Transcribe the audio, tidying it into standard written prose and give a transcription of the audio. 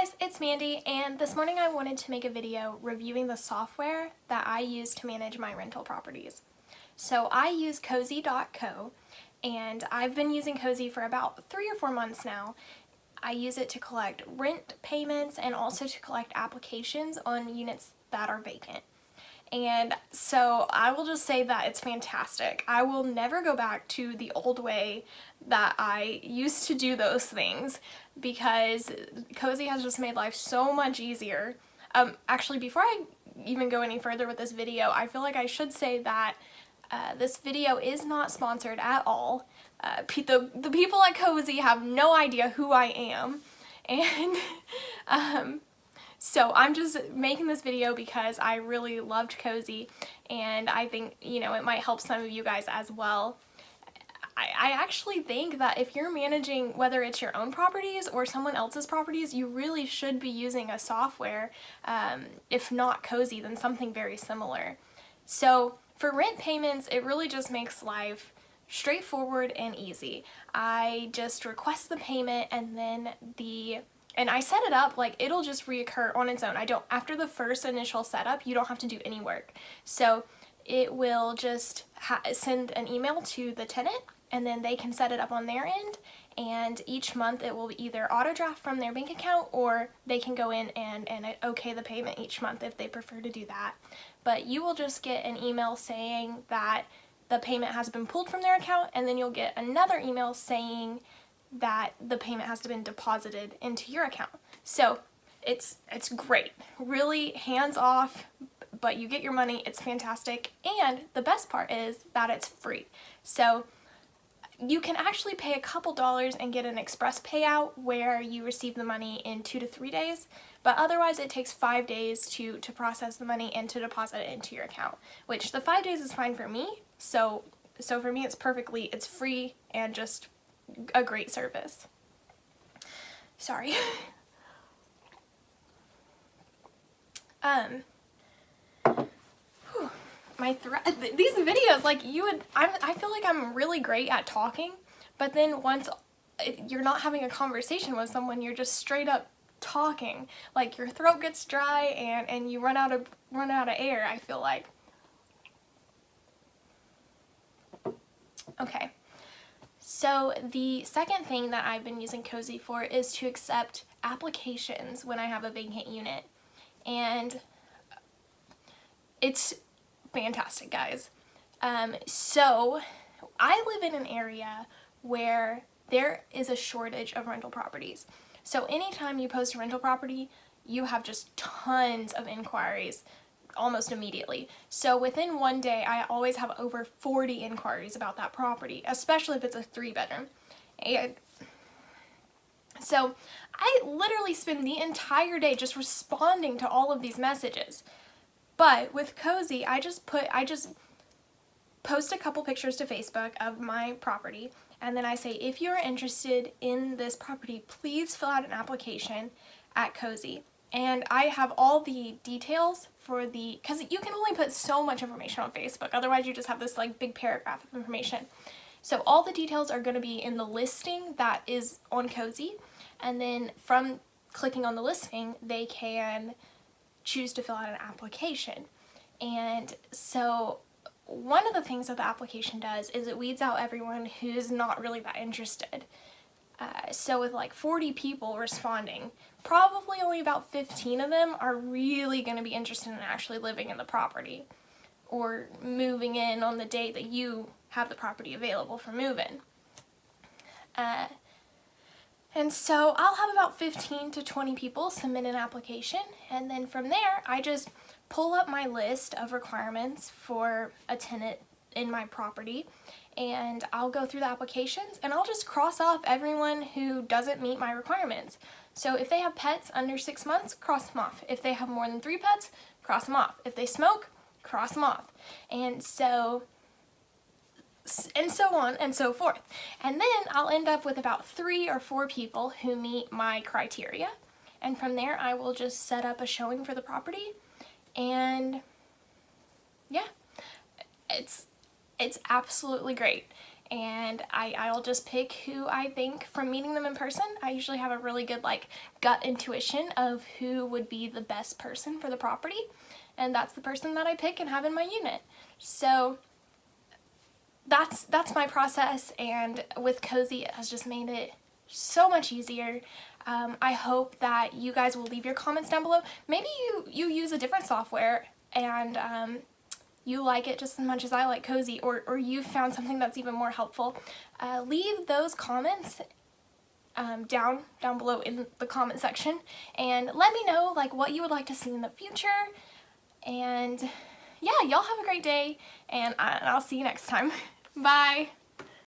guys, it's Mandy, and this morning I wanted to make a video reviewing the software that I use to manage my rental properties. So I use Cozy.co, and I've been using Cozy for about 3 or 4 months now. I use it to collect rent payments and also to collect applications on units that are vacant. And so I will just say that it's fantastic. I will never go back to the old way that I used to do those things because Cozy has just made life so much easier. Actually, before I even go any further with this video, I feel like I should say that this video is not sponsored at all. The people at Cozy have no idea who I am, and so I'm just making this video because I really loved Cozy, and I think, it might help some of you guys as well. I actually think that if you're managing, whether it's your own properties or someone else's properties, you really should be using a software, if not Cozy, then something very similar. So for rent payments, it really just makes life straightforward and easy. I just request the payment and I set it up like it'll just reoccur on its own. After the first initial setup, you don't have to do any work. So it will just send an email to the tenant, and then they can set it up on their end, and each month it will either auto draft from their bank account or they can go in and okay the payment each month if they prefer to do that. But you will just get an email saying that the payment has been pulled from their account, and then you'll get another email saying that the payment has been deposited into your account. So it's great, really hands off, but you get your money. It's fantastic, and the best part is that it's free. So you can actually pay a couple dollars and get an express payout where you receive the money in 2 to 3 days, but otherwise it takes 5 days to process the money and to deposit it into your account, which the 5 days is fine for me. So for me it's free and just a great service. Sorry. These videos, like I feel like I'm really great at talking, but then once you're not having a conversation with someone, you're just straight up talking. Like your throat gets dry and you run out of air, I feel like. Okay. So the second thing that I've been using Cozy for is to accept applications when I have a vacant unit. And it's fantastic, guys. So I live in an area where there is a shortage of rental properties. So anytime you post a rental property, you have just tons of inquiries almost immediately. So within one day, I always have over 40 inquiries about that property, especially if it's a 3-bedroom. And so I literally spend the entire day just responding to all of these messages. But with Cozy, I just post a couple pictures to Facebook of my property, and then I say, if you're interested in this property, please fill out an application at Cozy. And I have all the details because you can only put so much information on Facebook, otherwise you just have this like big paragraph of information. So all the details are going to be in the listing that is on Cozy, and then from clicking on the listing, they can choose to fill out an application. And so one of the things that the application does is it weeds out everyone who's not really that interested. So with like 40 people responding, probably only about 15 of them are really going to be interested in actually living in the property or moving in on the day that you have the property available for move-in. And so I'll have about 15 to 20 people submit an application, and then from there I just pull up my list of requirements for a tenant in my property, and I'll go through the applications and I'll just cross off everyone who doesn't meet my requirements. So if they have pets under 6 months, cross them off. If they have more than 3 pets, cross them off. If they smoke, cross them off. And so on and so forth. And then I'll end up with about 3 or 4 people who meet my criteria. And from there I will just set up a showing for the property. And yeah, it's absolutely great. and I'll just pick who I think from meeting them in person. I usually have a really good like gut intuition of who would be the best person for the property, and that's the person that I pick and have in my unit. So that's my process, and with Cozy it has just made it so much easier. I hope that you guys will leave your comments down below. Maybe you use a different software and you like it just as much as I like Cozy, or you found something that's even more helpful. Leave those comments down below in the comment section, and let me know like what you would like to see in the future. And yeah, y'all have a great day, and I'll see you next time. Bye!